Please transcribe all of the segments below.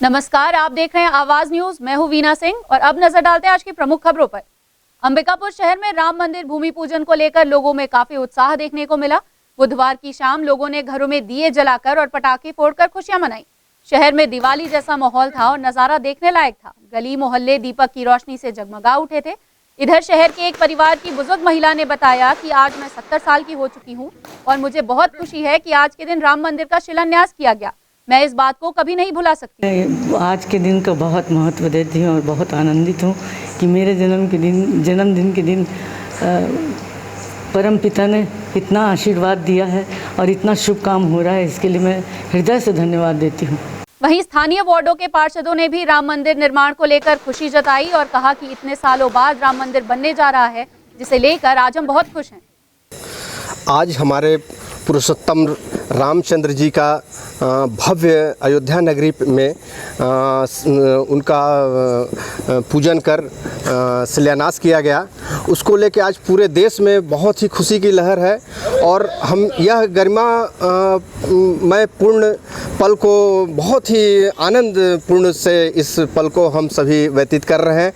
नमस्कार, आप देख रहे हैं आवाज न्यूज। मैं हूं वीना सिंह और अब नजर डालते हैं आज की प्रमुख खबरों पर। अंबिकापुर शहर में राम मंदिर भूमि पूजन को लेकर लोगों में काफी उत्साह देखने को मिला। बुधवार की शाम लोगों ने घरों में दिए जलाकर और पटाखे फोड़कर खुशियां मनाई। शहर में दिवाली जैसा माहौल था और नजारा देखने लायक था। गली मोहल्ले दीपक की रोशनी से जगमगा उठे थे। इधर शहर के एक परिवार की बुजुर्ग महिला ने बताया कि आज मैं 70 साल की हो चुकी हूँ और मुझे बहुत खुशी है कि आज के दिन राम मंदिर का शिलान्यास किया गया। मैं इस बात को कभी नहीं भुला सकती। आज के दिन का बहुत महत्व देती हूँ और बहुत आनंदित हूँ कि मेरे जन्मदिन के दिन परम पिता ने इतना आशीर्वाद दिया है और इतना शुभ काम हो रहा है, इसके लिए मैं हृदय से धन्यवाद देती हूँ। वहीं स्थानीय वार्डों के पार्षदों ने भी राम मंदिर निर्माण को लेकर खुशी जताई और कहा कि इतने सालों बाद राम मंदिर बनने जा रहा है, जिसे लेकर आज हम बहुत खुश हैं। आज हमारे पुरुषोत्तम रामचंद्र जी का भव्य अयोध्या नगरी में उनका पूजन कर शिलान्यास किया गया। उसको लेके आज पूरे देश में बहुत ही खुशी की लहर है और हम यह गरिमा मैं पूर्ण पल को बहुत ही आनंद पूर्ण से इस पल को हम सभी व्यतीत कर रहे हैं।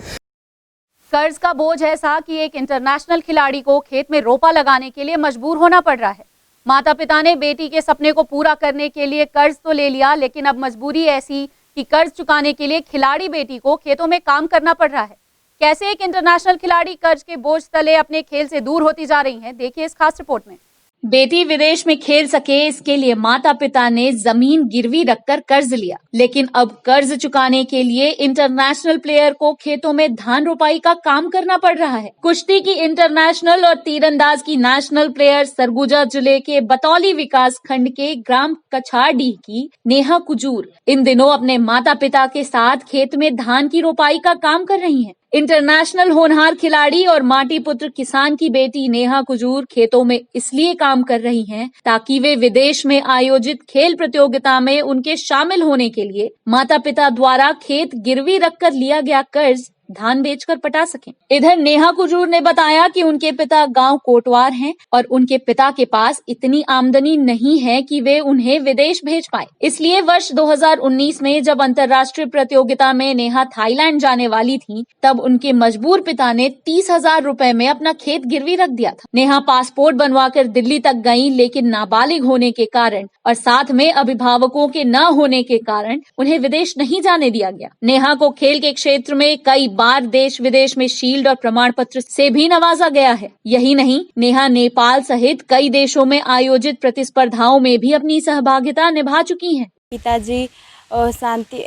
कर्ज का बोझ ऐसा कि एक इंटरनेशनल खिलाड़ी को खेत में रोपा लगाने के लिए मजबूर होना पड़ रहा है। माता पिता ने बेटी के सपने को पूरा करने के लिए कर्ज तो ले लिया, लेकिन अब मजबूरी ऐसी कि कर्ज चुकाने के लिए खिलाड़ी बेटी को खेतों में काम करना पड़ रहा है। कैसे एक इंटरनेशनल खिलाड़ी कर्ज के बोझ तले अपने खेल से दूर होती जा रही हैं, देखिए इस खास रिपोर्ट में। बेटी विदेश में खेल सके, इसके लिए माता पिता ने जमीन गिरवी रखकर कर्ज लिया, लेकिन अब कर्ज चुकाने के लिए इंटरनेशनल प्लेयर को खेतों में धान रोपाई का काम करना पड़ रहा है। कुश्ती की इंटरनेशनल और तीरंदाज की नेशनल प्लेयर सरगुजा जिले के बतौली विकास खंड के ग्राम कछारडीह की नेहा कुजूर इन दिनों अपने माता पिता के साथ खेत में धान की रोपाई का काम कर रही है। इंटरनेशनल होनहार खिलाड़ी और माटी पुत्र किसान की बेटी नेहा कुजूर खेतों में इसलिए काम कर रही हैं ताकि वे विदेश में आयोजित खेल प्रतियोगिता में उनके शामिल होने के लिए माता पिता द्वारा खेत गिरवी रखकर लिया गया कर्ज धान बेचकर पटा सकें। इधर नेहा कुजूर ने बताया कि उनके पिता गांव कोटवार हैं और उनके पिता के पास इतनी आमदनी नहीं है कि वे उन्हें विदेश भेज पाए। इसलिए वर्ष 2019 में जब अंतर्राष्ट्रीय प्रतियोगिता में नेहा थाईलैंड जाने वाली थी, तब उनके मजबूर पिता ने 30,000 रुपए में अपना खेत गिरवी रख दिया था। नेहा पासपोर्ट बनवाकर दिल्ली तक गयी, लेकिन नाबालिग होने के कारण और साथ में अभिभावकों के न होने के कारण उन्हें विदेश नहीं जाने दिया गया। नेहा को खेल के क्षेत्र में कई बार देश विदेश में शील्ड और प्रमाण पत्र से भी नवाजा गया है। यही नहीं, नेहा नेपाल सहित कई देशों में आयोजित प्रतिस्पर्धाओं में भी अपनी सहभागिता निभा चुकी हैं। पिताजी शांति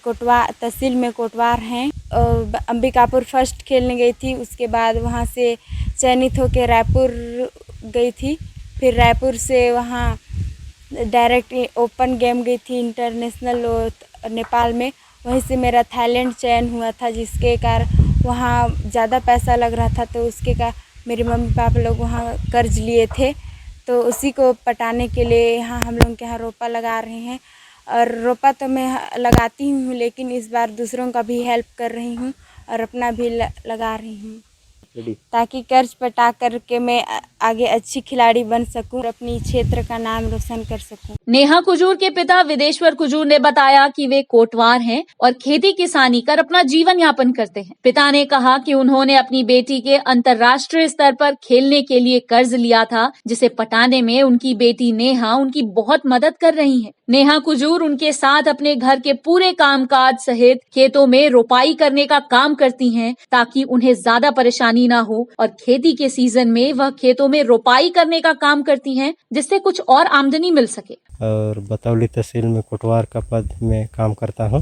कोटवार तहसील में कोटवार हैं। अंबिकापुर फर्स्ट खेलने गई थी, उसके बाद वहां से चयनित होकर रायपुर गई थी। फिर रायपुर से वहां डायरेक्ट ओपन गेम गई थी इंटरनेशनल नेपाल में। वहीं से मेरा थाईलैंड चयन हुआ था, जिसके कारण वहाँ ज़्यादा पैसा लग रहा था, तो उसके कारण मेरे मम्मी पापा लोग वहाँ कर्ज लिए थे, तो उसी को पटाने के लिए यहाँ हम लोग के यहाँ रोपा लगा रहे हैं। और रोपा तो मैं लगाती हूँ, लेकिन इस बार दूसरों का भी हेल्प कर रही हूँ और अपना भी लगा रही हूँ, ताकि कर्ज पटा करके मैं आगे अच्छी खिलाड़ी बन सकूं और अपनी क्षेत्र का नाम रोशन कर सकूं। नेहा कुजूर के पिता विदेश्वर कुजूर ने बताया कि वे कोटवार हैं और खेती किसानी कर अपना जीवन यापन करते हैं। पिता ने कहा कि उन्होंने अपनी बेटी के अंतर्राष्ट्रीय स्तर पर खेलने के लिए कर्ज लिया था, जिसे पटाने में उनकी बेटी नेहा उनकी बहुत मदद कर रही है। नेहा कुजूर उनके साथ अपने घर के पूरे कामकाज सहित खेतों में रोपाई करने का काम करती हैं, ताकि उन्हें ज्यादा परेशानी ना हो और खेती के सीजन में वह खेतों में रोपाई करने का काम करती हैं, जिससे कुछ और आमदनी मिल सके। और बतौली तहसील में कोटवार का पद में काम करता हूँ।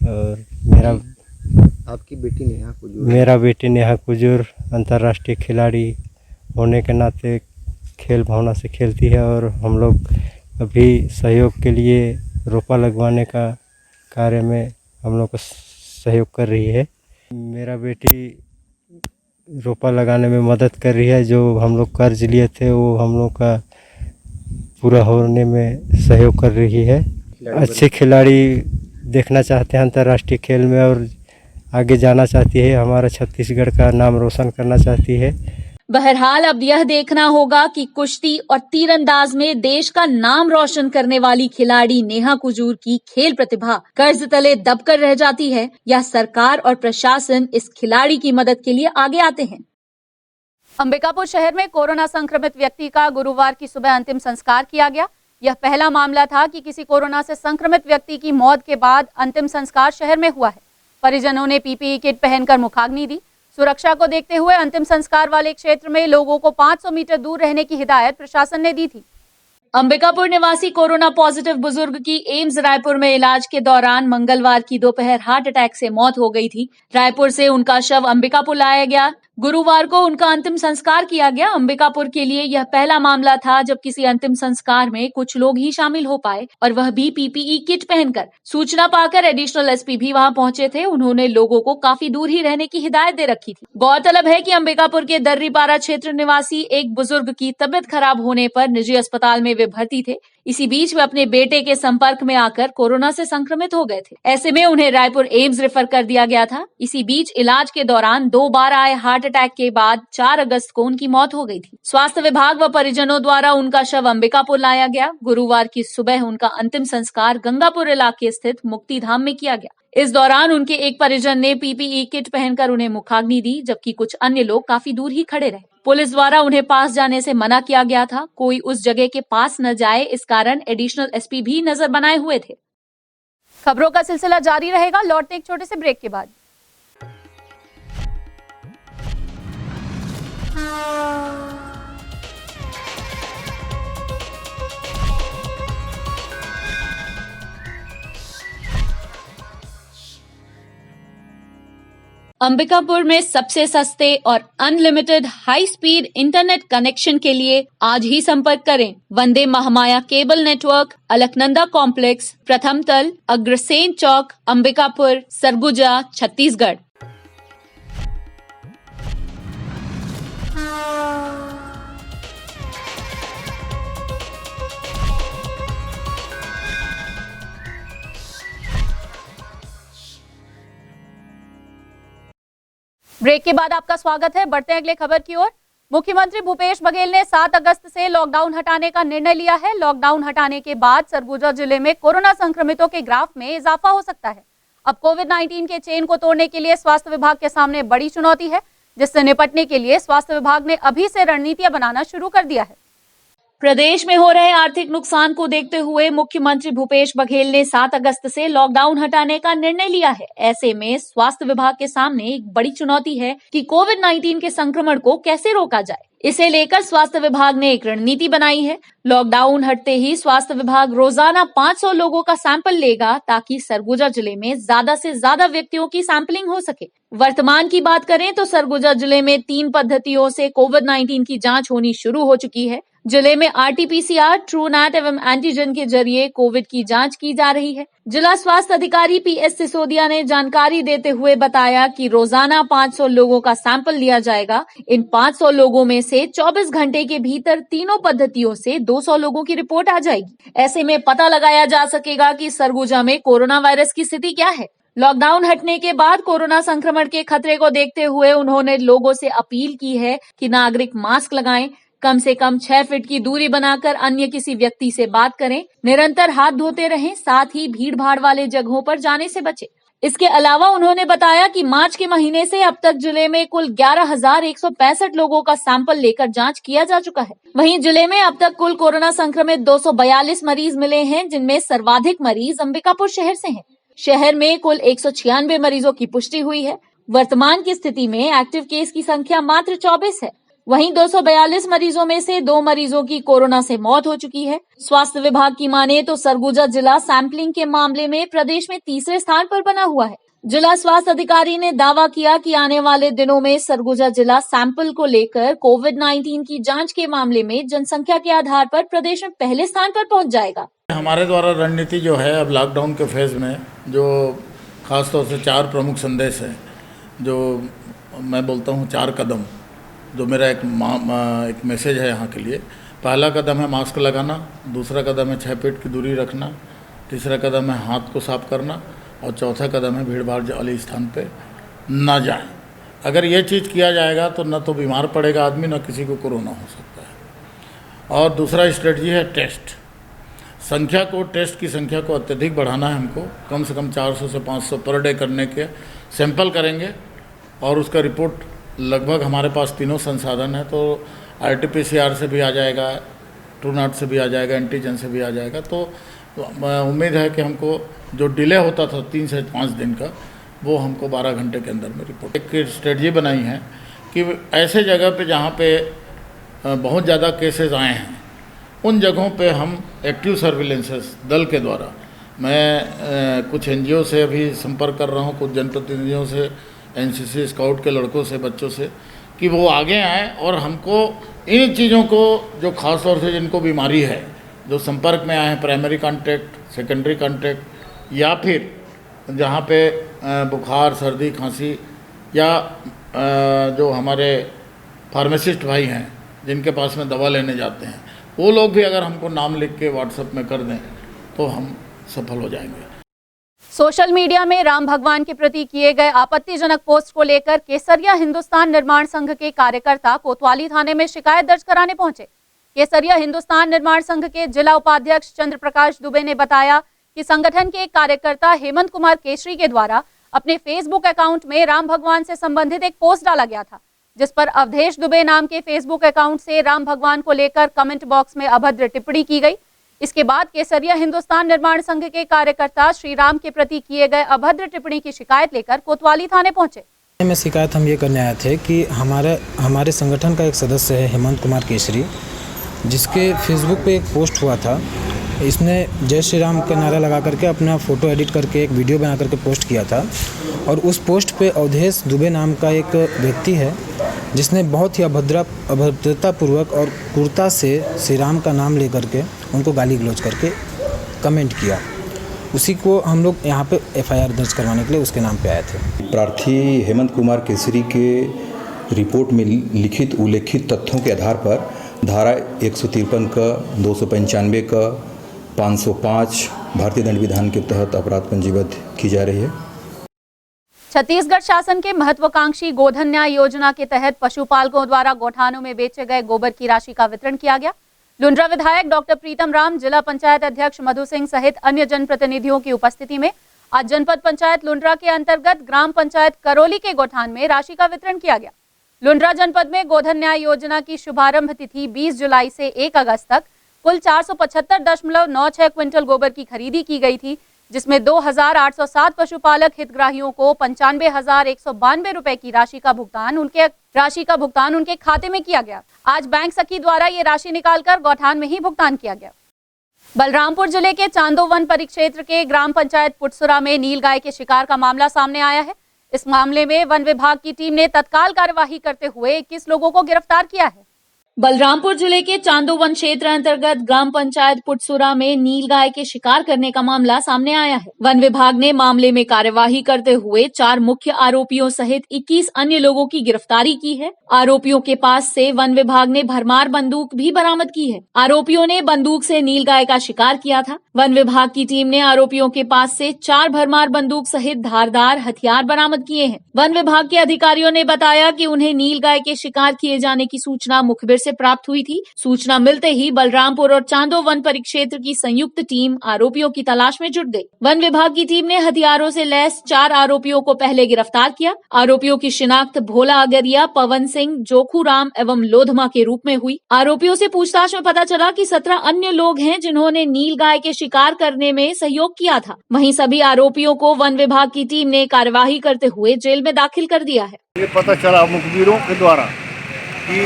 और आपकी बेटी नेहा कुजूर, मेरा बेटी नेहा कुजूर अंतर्राष्ट्रीय खिलाड़ी होने के नाते खेल भावना से खेलती है और हम लोग अभी सहयोग के लिए रोपा लगवाने का कार्य में हम लोग को सहयोग कर रही है। मेरा बेटी रोपा लगाने में मदद कर रही है। जो हम लोग कर्ज लिए थे वो हम लोग का पूरा होने में सहयोग कर रही है। अच्छे खिलाड़ी देखना चाहते हैं अंतर्राष्ट्रीय खेल में और आगे जाना चाहती है, हमारा छत्तीसगढ़ का नाम रोशन करना चाहती है। बहरहाल अब यह देखना होगा कि कुश्ती और तीरंदाज में देश का नाम रोशन करने वाली खिलाड़ी नेहा कुजूर की खेल प्रतिभा कर्ज तले दबकर रह जाती है या सरकार और प्रशासन इस खिलाड़ी की मदद के लिए आगे आते हैं। अंबिकापुर शहर में कोरोना संक्रमित व्यक्ति का गुरुवार की सुबह अंतिम संस्कार किया गया। यह पहला मामला था कि किसी कोरोना से संक्रमित व्यक्ति की मौत के बाद अंतिम संस्कार शहर में हुआ है। परिजनों ने पीपीई किट पहनकर मुखाग्नि दी। सुरक्षा को देखते हुए अंतिम संस्कार वाले क्षेत्र में लोगों को 500 मीटर दूर रहने की हिदायत प्रशासन ने दी थी। अंबिकापुर निवासी कोरोना पॉजिटिव बुजुर्ग की एम्स रायपुर में इलाज के दौरान मंगलवार की दोपहर हार्ट अटैक से मौत हो गई थी। रायपुर से उनका शव अंबिकापुर लाया गया। गुरुवार को उनका अंतिम संस्कार किया गया। अंबिकापुर के लिए यह पहला मामला था जब किसी अंतिम संस्कार में कुछ लोग ही शामिल हो पाए और वह भी पीपीई किट पहनकर। सूचना पाकर एडिशनल एसपी भी वहां पहुंचे थे। उन्होंने लोगों को काफी दूर ही रहने की हिदायत दे रखी थी। गौरतलब है कि अंबिकापुर के दर्रीपारा क्षेत्र निवासी एक बुजुर्ग की तबियत खराब होने पर निजी अस्पताल में वे भर्ती थे। इसी बीच वे अपने बेटे के संपर्क में आकर कोरोना से संक्रमित हो गए थे। ऐसे में उन्हें रायपुर एम्स रेफर कर दिया गया था। इसी बीच इलाज के दौरान 2 बार आए हार्ट अटैक के बाद 4 अगस्त को उनकी मौत हो गई थी। स्वास्थ्य विभाग व परिजनों द्वारा उनका शव अंबिकापुर लाया गया। गुरुवार की सुबह उनका अंतिम संस्कार गंगापुर इलाके स्थित मुक्तिधाम में किया गया। इस दौरान उनके एक परिजन ने पीपीई किट पहनकर उन्हें मुखाग्नि दी, जबकि कुछ अन्य लोग काफी दूर ही खड़े रहे। पुलिस द्वारा उन्हें पास जाने से मना किया गया था। कोई उस जगह के पास न जाए, इस कारण एडिशनल एसपी भी नजर बनाए हुए थे। खबरों का सिलसिला जारी रहेगा। लौटते एक छोटे से ब्रेक के बाद। अंबिकापुर में सबसे सस्ते और unlimited high speed internet connection के लिए आज ही संपर्क करें। Vande Mahamaya cable network, Alaknanda complex, प्रथम तल, अग्रसेन चौक, अंबिकापुर, सरगुजा, छत्तीसगढ़। ब्रेक के बाद आपका स्वागत है। बढ़ते हैं अगले खबर की ओर। मुख्यमंत्री भूपेश बघेल ने 7 अगस्त से लॉकडाउन हटाने का निर्णय लिया है। लॉकडाउन हटाने के बाद सरगुजा जिले में कोरोना संक्रमितों के ग्राफ में इजाफा हो सकता है। अब कोविड-19 के चेन को तोड़ने के लिए स्वास्थ्य विभाग के सामने बड़ी चुनौती है, जिससे निपटने के लिए स्वास्थ्य विभाग ने अभी से रणनीतियां बनाना शुरू कर दिया है। प्रदेश में हो रहे आर्थिक नुकसान को देखते हुए मुख्यमंत्री भूपेश बघेल ने 7 अगस्त से लॉकडाउन हटाने का निर्णय लिया है। ऐसे में स्वास्थ्य विभाग के सामने एक बड़ी चुनौती है कि कोविड-19 के संक्रमण को कैसे रोका जाए। इसे लेकर स्वास्थ्य विभाग ने एक रणनीति बनाई है। लॉकडाउन हटते ही स्वास्थ्य विभाग रोजाना 500 लोगों का सैंपल लेगा, ताकि सरगुजा जिले में ज्यादा से ज्यादा व्यक्तियों की सैंपलिंग हो सके। वर्तमान की बात करें तो सरगुजा जिले में 3 पद्धतियों से कोविड-19 की जांच होनी शुरू हो चुकी है। जिले में आरटीपीसीआर, ट्रूनैट एवं एंटीजन के जरिए कोविड की जांच की जा रही है। जिला स्वास्थ्य अधिकारी पीएस सिसोदिया ने जानकारी देते हुए बताया कि रोजाना 500 लोगों का सैंपल लिया जाएगा। इन 500 लोगों में से 24 घंटे के भीतर तीनों पद्धतियों से 200 लोगों की रिपोर्ट आ जाएगी। ऐसे में पता लगाया जा सकेगा कि सरगुजा में कोरोना वायरस की स्थिति क्या है। लॉकडाउन हटने के बाद कोरोना संक्रमण के खतरे को देखते हुए उन्होंने लोगों से अपील की है कि नागरिक मास्क लगाएं, कम से कम 6 फीट की दूरी बनाकर अन्य किसी व्यक्ति से बात करें, निरंतर हाथ धोते रहें, साथ ही भीड़ भाड़ वाले जगहों पर जाने से बचें। इसके अलावा उन्होंने बताया कि मार्च के महीने से अब तक जिले में कुल 11,165 लोगों का सैंपल लेकर जांच किया जा चुका है। वहीं जिले में अब तक कुल कोरोना संक्रमित 242 मरीज मिले हैं, जिनमें सर्वाधिक मरीज अंबिकापुर शहर से हैं। शहर में कुल 196 मरीजों की पुष्टि हुई है। वर्तमान की स्थिति में एक्टिव केस की संख्या मात्र 24 है। वहीं 242 मरीजों में से 2 मरीजों की कोरोना से मौत हो चुकी है। स्वास्थ्य विभाग की माने तो सरगुजा जिला सैंपलिंग के मामले में प्रदेश में तीसरे स्थान पर बना हुआ है। जिला स्वास्थ्य अधिकारी ने दावा किया कि आने वाले दिनों में सरगुजा जिला सैंपल को लेकर कोविड-19 की जांच के मामले में जनसंख्या के आधार पर प्रदेश में पहले स्थान पर पहुंच जाएगा। हमारे द्वारा रणनीति जो है अब लॉकडाउन के फेज़ में जो खासतौर से 4 प्रमुख संदेश हैं, जो मैं बोलता हूँ 4 कदम, जो मेरा एक मैसेज है यहाँ के लिए। पहला कदम है मास्क लगाना, दूसरा कदम है 6 फीट की दूरी रखना, तीसरा कदम है हाथ को साफ करना और चौथा कदम है भीड़ भाड़ वाले स्थान पे ना जाएं। अगर ये चीज़ किया जाएगा तो न तो बीमार पड़ेगा आदमी, न किसी को कोरोना हो सकता है। और दूसरा स्ट्रेटजी है टेस्ट टेस्ट की संख्या को अत्यधिक बढ़ाना है हमको। कम से कम 400 से 500 पर डे करने के सैंपल करेंगे और उसका रिपोर्ट लगभग हमारे पास तीनों संसाधन है, तो RT-PCR से भी आ जाएगा, TrueNAT से भी आ जाएगा, एंटीजन से भी आ जाएगा। तो उम्मीद है कि हमको जो डिले होता था 3 से 5 दिन का, वो हमको 12 घंटे के अंदर में रिपोर्ट। एक स्ट्रेटजी बनाई है कि ऐसे जगह पे जहाँ पे बहुत ज़्यादा केसेस आए हैं, उन जगहों पे हम एक्टिव सर्विलेंसेस दल के द्वारा, मैं कुछ NGO से अभी संपर्क कर रहा हूँ, कुछ जनप्रतिनिधियों से, NCC स्काउट के लड़कों से, बच्चों से, कि वो आगे आएँ और हमको इन चीज़ों को, जो ख़ास तौर से जिनको बीमारी है, जो संपर्क में आए हैं, प्राइमरी कॉन्टैक्ट, सेकेंडरी कॉन्टैक्ट, या फिर जहाँ पे बुखार, सर्दी, खांसी, या जो हमारे फार्मासिस्ट भाई हैं जिनके पास में दवा लेने जाते हैं, वो लोग भी अगर हमको नाम लिख के व्हाट्सएप में कर दें तो हम सफल हो जाएंगे। सोशल मीडिया में राम भगवान के प्रति किए गए आपत्तिजनक पोस्ट को लेकर केसरिया हिंदुस्तान निर्माण संघ के कार्यकर्ता कोतवाली थाने में शिकायत दर्ज कराने पहुंचे। केसरिया हिंदुस्तान निर्माण संघ के जिला उपाध्यक्ष चंद्र प्रकाश दुबे ने बताया कि संगठन के एक कार्यकर्ता हेमंत कुमार केसरी के द्वारा अपने फेसबुक अकाउंट में राम भगवान से संबंधित एक पोस्ट डाला गया था, जिस पर अवधेश दुबे नाम के फेसबुक अकाउंट से राम भगवान को लेकर कमेंट बॉक्स में अभद्र टिप्पणी की गई। इसके बाद केसरिया हिंदुस्तान निर्माण संघ के कार्यकर्ता श्री राम के प्रति किए गए अभद्र टिप्पणी की शिकायत लेकर कोतवाली थाने पहुंचे। में शिकायत हम ये करने आए थे कि हमारे संगठन का एक सदस्य है हेमंत कुमार केसरी, जिसके फेसबुक पे एक पोस्ट हुआ था। इसने जय श्री राम का नारा लगा करके अपना फ़ोटो एडिट करके एक वीडियो बना करके पोस्ट किया था, और उस पोस्ट पे अवधेश दुबे नाम का एक व्यक्ति है जिसने बहुत ही अभद्रतापूर्वक और क्रूरता से श्री राम का नाम ले करके उनको गाली गलौज करके कमेंट किया। उसी को हम लोग यहाँ पे FIR दर्ज करवाने के लिए उसके नाम पे आए थे। प्रार्थी हेमंत कुमार केसरी के रिपोर्ट में लिखित उल्लेखित तथ्यों के आधार पर धारा 153 का, 295 का, 505 भारतीय दंड विधान के तहत अपराध पंजीबद्ध की जा रही है। छत्तीसगढ़ शासन के महत्वाकांक्षी गोधन न्याय योजना के तहत पशुपालकों द्वारा गौठानों में बेचे गए गोबर की राशि का वितरण किया गया। लुंड्रा विधायक डॉक्टर प्रीतम राम, जिला पंचायत अध्यक्ष मधु सिंह सहित अन्य जनप्रतिनिधियों की उपस्थिति में आज जनपद पंचायत लुंड्रा के अंतर्गत ग्राम पंचायत करौली के गौठान में राशि का वितरण किया गया। लुंड्रा जनपद में गोधन न्याय योजना की शुभारंभ तिथि 20 जुलाई से 1 अगस्त तक कुल 475.96 क्विंटल गोबर की खरीदी की गई थी, जिसमें 2,807 पशुपालक हितग्राहियों को 95,192 रुपए की राशि का भुगतान उनके खाते में किया गया। आज बैंक सखी द्वारा ये राशि निकालकर गौठान में ही भुगतान किया गया। बलरामपुर जिले के चांदो वन परिक्षेत्र के ग्राम पंचायत पुटसुरा में नीलगाय के शिकार का मामला सामने आया है। इस मामले में वन विभाग की टीम ने तत्काल कार्यवाही करते हुए 21 लोगों को गिरफ्तार किया है। बलरामपुर जिले के चांदो वन क्षेत्र अंतर्गत ग्राम पंचायत पुटसुरा में नीलगाय के शिकार करने का मामला सामने आया है। वन विभाग ने मामले में कार्यवाही करते हुए 4 मुख्य आरोपियों सहित 21 अन्य लोगों की गिरफ्तारी की है। आरोपियों के पास से वन विभाग ने भरमार बंदूक भी बरामद की है। आरोपियों ने बंदूक से नीलगाय का शिकार किया था। वन विभाग की टीम ने आरोपियों के पास से 4 भरमार बंदूक सहित धारदार हथियार बरामद किए हैं। वन विभाग के अधिकारियों ने बताया कि उन्हें नीलगाय के शिकार किए जाने की सूचना मुखबिर से प्राप्त हुई थी। सूचना मिलते ही बलरामपुर और चांदो वन परिक्षेत्र की संयुक्त टीम आरोपियों की तलाश में जुट गई। वन विभाग की टीम ने हथियारों से लैस 4 आरोपियों को पहले गिरफ्तार किया। आरोपियों की शिनाख्त भोला अगरिया, पवन सिंह, जोखू राम एवं लोधमा के रूप में हुई। आरोपियों से पूछताछ में पता चला कि 17 अन्य लोग हैं जिन्होंने नीलगाय के शिकार करने में सहयोग किया था। वहीं सभी आरोपियों को वन विभाग की टीम ने कार्यवाही करते हुए जेल में दाखिल कर दिया है। ये पता चला मुखबिरों के द्वारा कि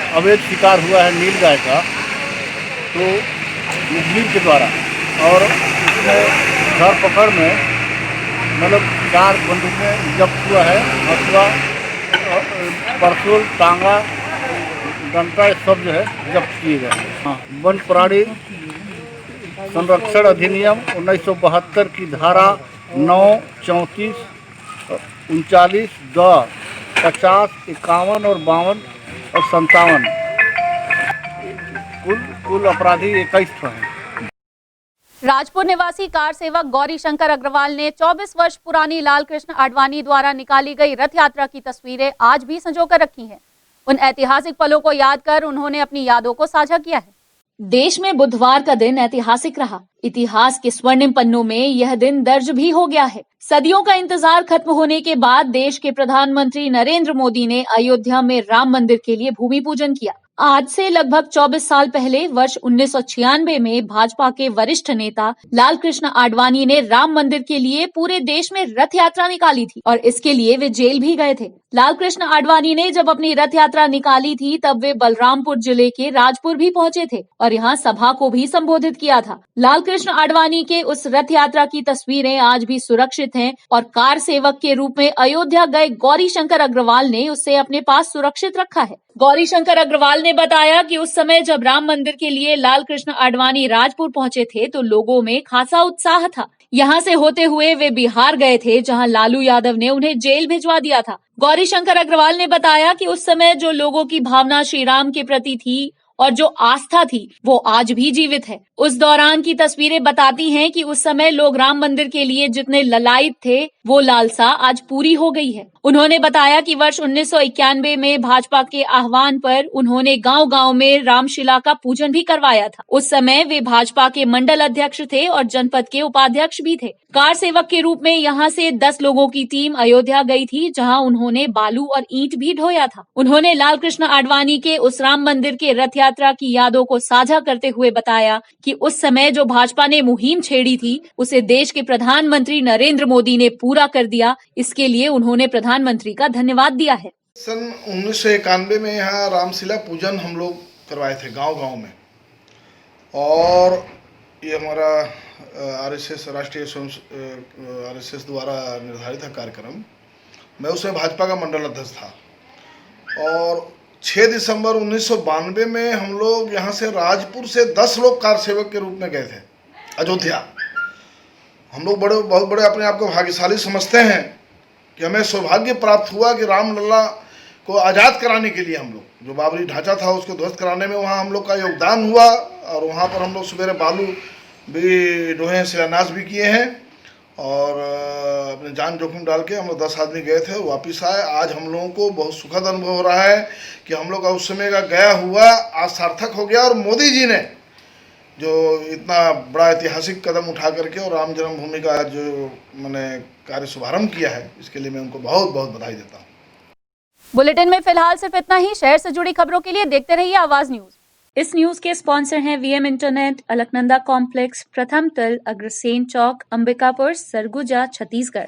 अवैध शिकार हुआ है नीलगाय का, तो मुखबिर के द्वारा और उसमें घर पकड़ में मतलब 4 बंदूकें जब्त हुआ है। हथुआ, परसुल, टांगा, डंटा सब जो है जब्त किए गए। हाँ, वन प्राणी संरक्षण अधिनियम 1972 की धारा 9, 34, 39, 10, 50, 51 और 52 और 57 कुल अपराधी 21 हैं। राजपुर निवासी कार सेवक गौरी शंकर अग्रवाल ने 24 वर्ष पुरानी लाल कृष्ण आडवाणी द्वारा निकाली गई रथ यात्रा की तस्वीरें आज भी संजोकर रखी हैं। उन ऐतिहासिक पलों को याद कर उन्होंने अपनी यादों को साझा किया है। देश में बुधवार का दिन ऐतिहासिक रहा। इतिहास के स्वर्णिम पन्नों में यह दिन दर्ज भी हो गया है। सदियों का इंतजार खत्म होने के बाद देश के प्रधानमंत्री नरेंद्र मोदी ने अयोध्या में राम मंदिर के लिए भूमि पूजन किया। आज से लगभग 24 साल पहले वर्ष 1996 में भाजपा के वरिष्ठ नेता लाल कृष्ण आडवाणी ने राम मंदिर के लिए पूरे देश में रथ यात्रा निकाली थी और इसके लिए वे जेल भी गए थे। लाल कृष्ण आडवाणी ने जब अपनी रथ यात्रा निकाली थी तब वे बलरामपुर जिले के राजपुर भी पहुंचे थे और यहाँ सभा को भी संबोधित किया था। लाल कृष्ण आडवाणी के उस रथ यात्रा की तस्वीरें आज भी सुरक्षित हैं और कार सेवक के रूप में अयोध्या गए गौरी शंकर अग्रवाल ने उसे अपने पास सुरक्षित रखा है। गौरी शंकर अग्रवाल ने बताया कि उस समय जब राम मंदिर के लिए लाल कृष्ण आडवाणी राजपुर पहुंचे थे तो लोगों में खासा उत्साह था। यहाँ से होते हुए वे बिहार गए थे जहाँ लालू यादव ने उन्हें जेल भिजवा दिया था। गौरी शंकर अग्रवाल ने बताया कि उस समय जो लोगों की भावना श्री राम के प्रति थी और जो आस्था थी वो आज भी जीवित है। उस दौरान की तस्वीरें बताती हैं कि उस समय लोग राम मंदिर के लिए जितने ललायित थे वो लालसा आज पूरी हो गई है। उन्होंने बताया कि वर्ष 1991 में भाजपा के आह्वान पर उन्होंने गांव-गांव में रामशिला का पूजन भी करवाया था। उस समय वे भाजपा के मंडल अध्यक्ष थे और जनपद के उपाध्यक्ष भी थे। कार सेवक के रूप में यहाँ से 10 लोगों की टीम अयोध्या गई थी जहाँ उन्होंने बालू और ईंट भी ढोया था। उन्होंने लाल कृष्ण आडवाणी के उस राम मंदिर के रथ यात्रा की यादों को साझा करते हुए बताया कि उस समय जो भाजपा ने मुहिम छेड़ी थी उसे देश के प्रधानमंत्री नरेंद्र मोदी ने पूरा कर दिया। इसके लिए उन्होंने प्रधानमंत्री का धन्यवाद दिया है। सन 1991 में यहाँ रामशिला पूजन हम लोग करवाए थे गांव-गांव में और ये हमारा आरएसएस राष्ट्रीय आरएसएस द्वारा निर्धारित है कार्यक्रम। मैं उसमें भाजपा का मंडल अध्यक्ष था और 6 दिसंबर 1992 में हम लोग यहाँ से राजपुर से 10 लोग कार सेवक के रूप में गए थे अयोध्या। हम लोग बहुत बड़े अपने आप को भाग्यशाली समझते हैं कि हमें सौभाग्य प्राप्त हुआ कि रामलला को आज़ाद कराने के लिए हम लोग जो बाबरी ढांचा था उसको ध्वस्त कराने में वहाँ हम लोग का योगदान हुआ और वहाँ पर हम लोग सवेरे बालू भी ढोए, शिलान्यास भी किए हैं और अपने जान जोखिम डाल के हम लोग 10 आदमी गए थे और वापस आए। आज हम लोगों को बहुत सुखद अनुभव हो रहा है कि हम लोग का उस समय का गया हुआ आज सार्थक हो गया और मोदी जी ने जो इतना बड़ा ऐतिहासिक कदम उठा करके और राम जन्मभूमि का जो मैंने कार्य शुभारंभ किया है इसके लिए मैं उनको बहुत बहुत बधाई देता हूँ। बुलेटिन में फिलहाल सिर्फ इतना ही। शहर से जुड़ी खबरों के लिए देखते रहिए आवाज न्यूज। इस न्यूज के स्पॉन्सर हैं वीएम इंटरनेट, अलकनंदा कॉम्प्लेक्स, प्रथम तल, अग्रसेन चौक, अंबिकापुर, सरगुजा, छत्तीसगढ़।